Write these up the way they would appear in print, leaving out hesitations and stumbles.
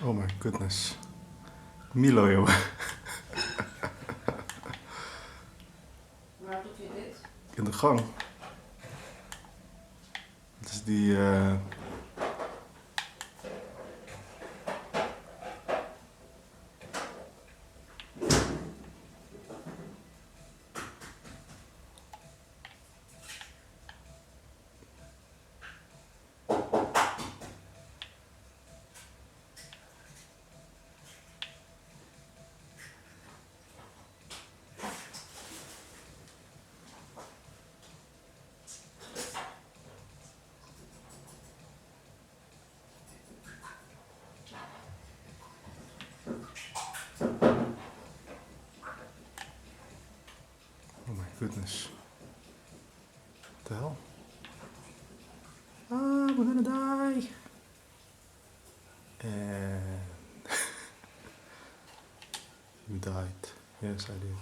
Oh my goodness. Milo, joh. Waar doet je dit? In de gang. Het is die... Oh my goodness. What the hell? Ah, we're gonna die. And... you died. Yes, I did.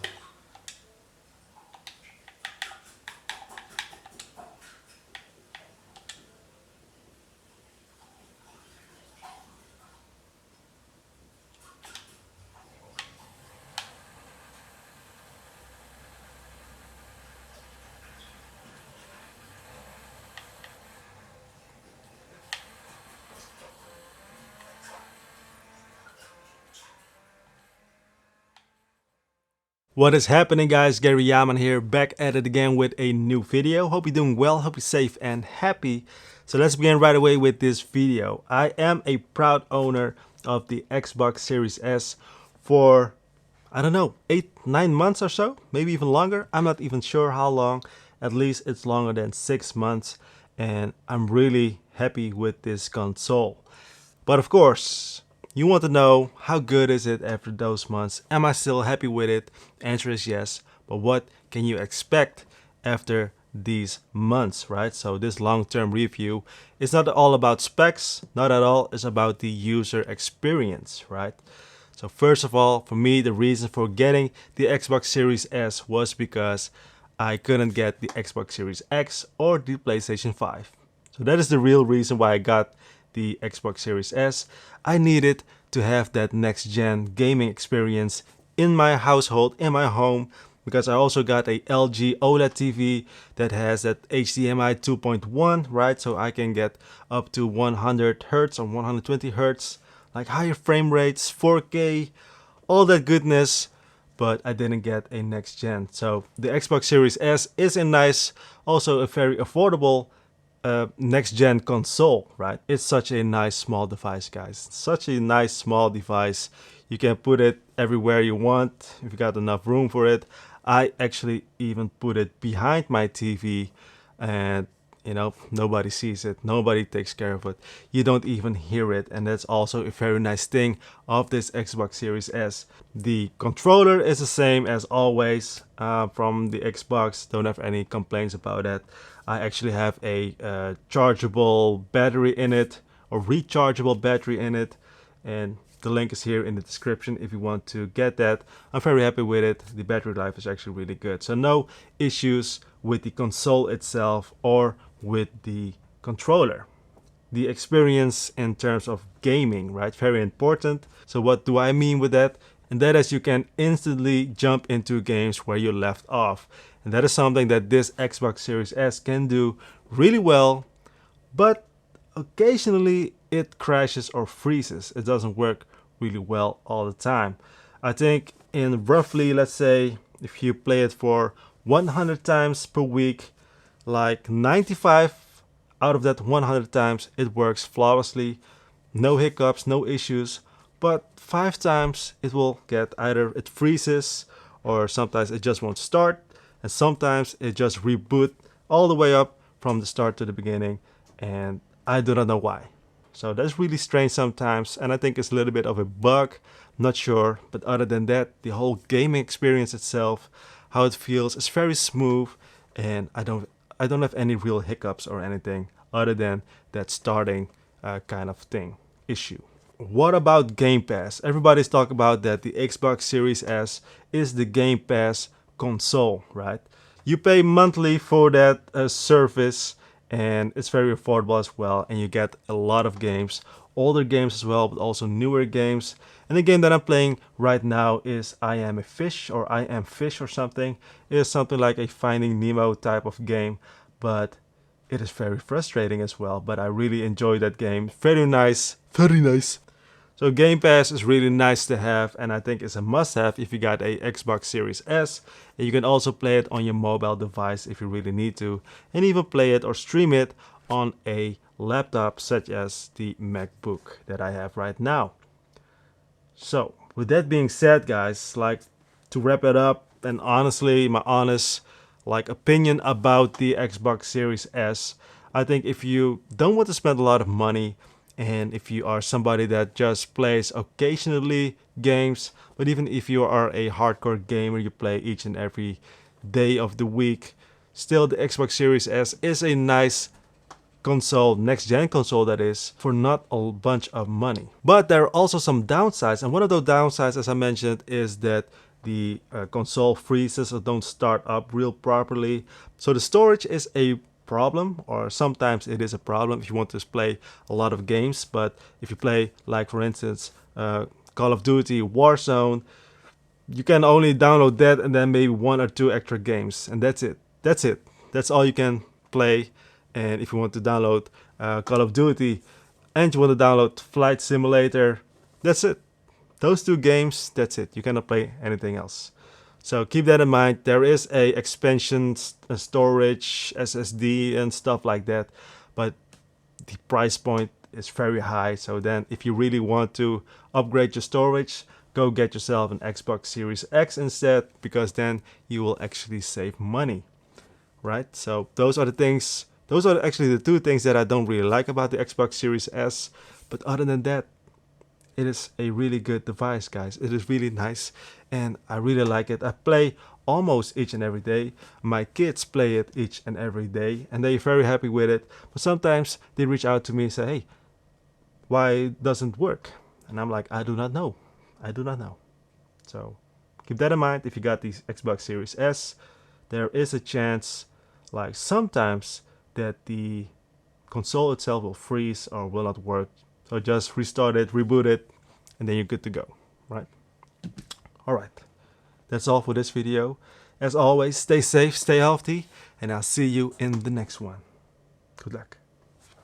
What is happening, guys? Gary Yaman here, back at it again with a new video. Hope you're doing well, hope you're safe and happy. So let's begin right away with this video. I am a proud owner of the Xbox Series S for, I don't know, 8-9 months or so, maybe even longer. I'm not even sure how long. At least it's longer than 6 months, and I'm really happy with this console. But of course, you want to know how good is it after those months? Am I still happy with it? Answer is yes. But what can you expect after these months, right? So this long-term review is not all about specs, not at all. It's about the user experience, right? So first of all, for me, the reason for getting the Xbox Series S was because I couldn't get the Xbox Series X or the PlayStation 5. So that is the real reason why I got the Xbox Series S. I needed to have that next-gen gaming experience in my household, in my home, because I also got a LG OLED TV that has that HDMI 2.1, right? So I can get up to 100 Hertz or 120 Hertz, like higher frame rates, 4K, all that goodness. But I didn't get a next gen. So the Xbox Series S is a nice, also a very affordable next gen console, right? It's such a nice small device, guys. Such a nice small device. You can put it everywhere you want if you got enough room for it. I actually even put it behind my TV, and you know, nobody sees it, nobody takes care of it, you don't even hear it. And that's also a very nice thing of this Xbox Series S. The controller is the same as always from the Xbox. Don't have any complaints about that. I actually have a chargeable battery in it, or rechargeable battery in it, and the link is here in the description if you want to get that. I'm very happy with it. The battery life is actually really good. So no issues with the console itself or with the controller. The experience in terms of gaming, right? Very important. So what do I mean with that? And that is you can instantly jump into games where you left off. And that is something that this Xbox Series S can do really well, but occasionally it crashes or freezes. It doesn't work really well all the time. I think in roughly, let's say, if you play it for 100 times per week, like 95 out of that 100 times it works flawlessly, no hiccups, no issues. But 5 times it will get, either it freezes, or sometimes it just won't start, and sometimes it just reboot all the way up from the start to the beginning, and I do not know why. So that's really strange sometimes, and I think it's a little bit of a bug, not sure. But other than that, the whole gaming experience itself, how it feels, is very smooth, and I don't have any real hiccups or anything other than that starting kind of thing issue. What about Game Pass? Everybody's talking about that the Xbox Series S is the Game Pass console, right? You pay monthly for that service, and it's very affordable as well, and you get a lot of games, older games as well, but also newer games. And the game that I'm playing right now is I Am a Fish, or I Am Fish or something. It is something like a Finding Nemo type of game, but it is very frustrating as well. But I really enjoy that game. Very nice, very nice. So Game Pass is really nice to have, and I think it's a must-have if you got a Xbox Series S. And you can also play it on your mobile device if you really need to, and even play it or stream it on a laptop such as the MacBook that I have right now. So with that being said, guys, like, to wrap it up, and honestly, my honest opinion about the Xbox Series S, I think if you don't want to spend a lot of money, and if you are somebody that just plays occasionally games, but even if you are a hardcore gamer, you play each and every day of the week, still the Xbox Series S is a nice console, next gen console that is, for not a bunch of money. But there are also some downsides, and one of those downsides, as I mentioned, is that the console freezes or don't start up real properly. So the storage is a problem, or sometimes it is a problem if you want to play a lot of games. But if you play, like for instance, Call of Duty Warzone, you can only download that and then maybe one or two extra games, and that's it. That's it. That's all you can play. And if you want to download Call of Duty and you want to download Flight Simulator, that's it. Those two games, that's it. You cannot play anything else. So keep that in mind. There is a expansion storage, SSD and stuff like that, but the price point is very high. So then if you really want to upgrade your storage, go get yourself an Xbox Series X instead, because then you will actually save money, right? So those are the things, those are actually the two things that I don't really like about the Xbox Series S. But other than that, it is a really good device, guys. It is really nice, and I really like it. I play almost each and every day. My kids play it each and every day, and they're very happy with it. But sometimes they reach out to me and say, hey, why doesn't it work? And I'm like, I do not know. I do not know. So keep that in mind. If you got the Xbox Series S, there is a chance, like sometimes, that the console itself will freeze or will not work. So just restart it, reboot it, and then you're good to go, right? Alright, that's all for this video. As always, stay safe, stay healthy, and I'll see you in the next one. Good luck.